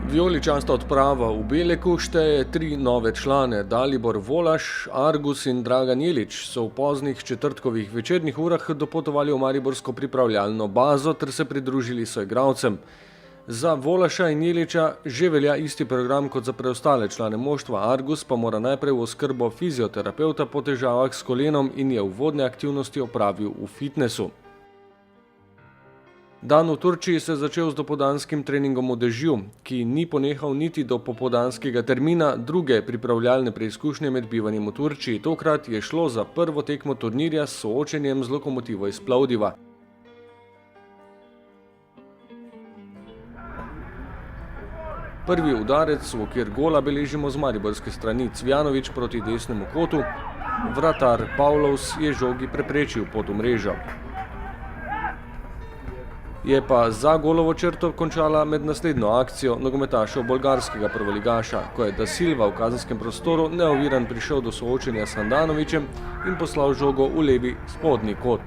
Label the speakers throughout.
Speaker 1: Vijoličasta odprava v Beleku šteje 3 nove člane. Dalibor Volaš, Argus in Dragan Jelič so v poznih četrtkovih večernih urah dopotovali v mariborsko pripravljalno bazo ter se pridružili soigralcem. Za Volaša in Jeliča že velja isti program kot za preostale člane moštva. Argus pa mora najprej v oskrbo fizioterapevta po težavah s kolenom in je uvodne aktivnosti opravil v fitnesu. Dan v Turčiji se je začel z dopoldanskim treningom v dežju, ki ni ponehal niti do popoldanskega termina druge pripravljalne preizkušnje med bivanjem v Turčiji. Tokrat je šlo za prvo tekmo turnirja s soočenjem z Lokomotivo iz Plovdiva. Prvi udarec v okvir gola beležimo z mariborske strani. Cvjanović proti desnemu kotu, vratar Pavlovs je žogi preprečil pot v mrežo. Je pa za golovo črto končala med naslednjo akcijo nogometašev bolgarskega prvoligaša, ko je Da Silva v kazenskem prostoru neoviran prišel do soočenja s Handanovićem in poslal žogo v levi spodnji kot.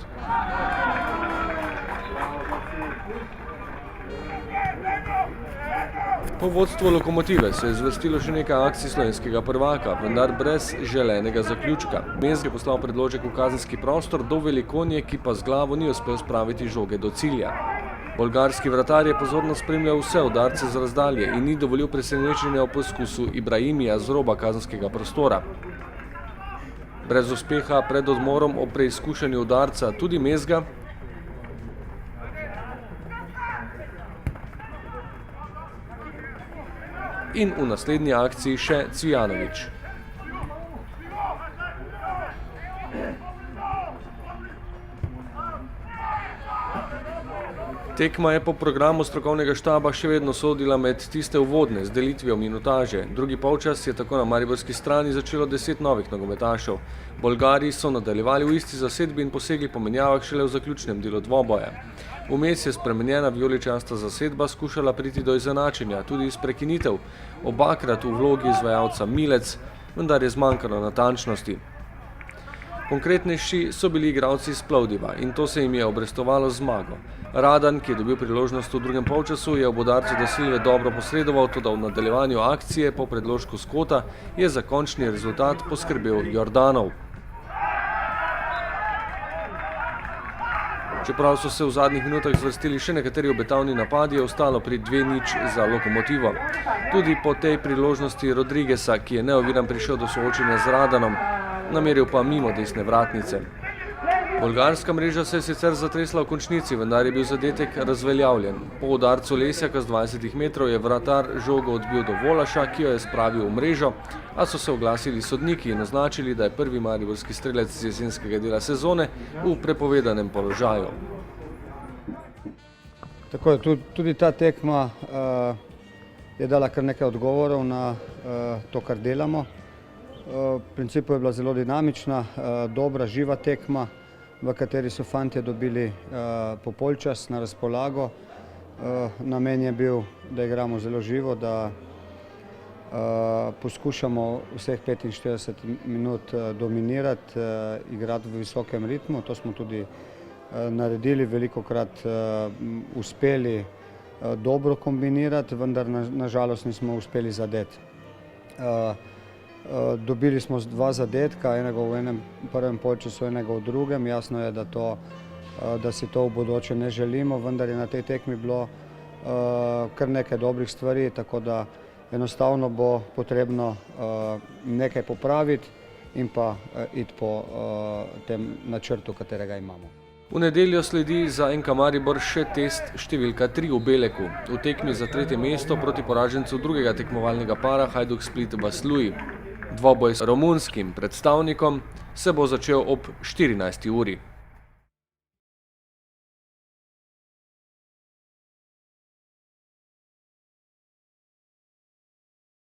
Speaker 1: Po vodstvu Lokomotive se je zvrstilo še nekaj akcij slovenskega prvaka, vendar brez želenega zaključka. Mezg je poslal predložek v kazenski prostor do Velikonje, ki pa z glavo ni uspel spraviti žoge do cilja. Bolgarski vratar je pozorno spremljal vse udarce z razdalje in ni dovolil presenečenja v poskusu Ibrahimija z roba kazenskega prostora. Brez uspeha pred odmorom ob preizkušanju udarca tudi Mezga in v naslednji akciji še Cvjanović. Tekma je po programu strokovnega štaba še vedno sodila med tiste uvodne z delitvijo minutaže. Drugi polčas je tako na mariborski strani začelo 10 novih nogometašev. Bolgari so nadaljevali v isti zasedbi in posegli po menjavah šele v zaključnem delu dvoboja. Vmes je spremenjena vijoličasta zasedba skušala priti do izenačenja, tudi iz prekinitev, obakrat v vlogi izvajalca Milec, vendar je zmanjkalo natančnosti. Konkretnejši so bili igralci iz Plovdiva in to se jim je obrestovalo z zmago. Radan, ki je dobil priložnost v drugem polčasu, je ob udarcu Da Silve dobro posredoval, toda v nadaljevanju akcije po predložku s kota je za končni rezultat poskrbel Jordanov. Čeprav so se v zadnjih minutah zvrstili še nekateri obetavni napadi, je ostalo pri 2:0 za Lokomotivo. Tudi po tej priložnosti Rodriguesa, ki je neoviran prišel do soočenja z Radanom, nameril pa mimo desne vratnice. Bolgarska mreža se je sicer zatresla v končnici, vendar je bil zadetek razveljavljen. Po udarcu Lesjaka z 20 metrov je vratar žogo odbil do Volaša, ki jo je spravil v mrežo, a so se oglasili sodniki in označili, da je prvi mariborski strelec z jesenskega dela sezone v prepovedanem položaju.
Speaker 2: Tako je, tudi ta tekma je dala kar nekaj odgovorov na to, kar delamo. V principu je bila zelo dinamična, dobra, živa tekma, v kateri so fantje dobili popolčas na razpolago. Namen je bil, da igramo zelo živo, da poskušamo vseh 45 minut dominirati, igrati v visokem ritmu. To smo tudi naredili, velikokrat uspeli dobro kombinirati, vendar nažalost nismo uspeli zadeti. Dobili smo 2 zadetka, enega v enem prvem polčasu, enega v drugem. Jasno je, da si to v bodoče ne želimo, vendar je na tej tekmi bilo kar nekaj dobrih stvari, tako da enostavno bo potrebno nekaj popraviti in pa iti po tem načrtu, katerega imamo.
Speaker 1: V nedeljo sledi za NK Maribor še test številka 3 v Beleku. V tekmi za 3. mesto proti poražencu drugega tekmovalnega para Hajduk Split Vaslui. Dvoboj s romunskim predstavnikom se bo začel ob 14. uri.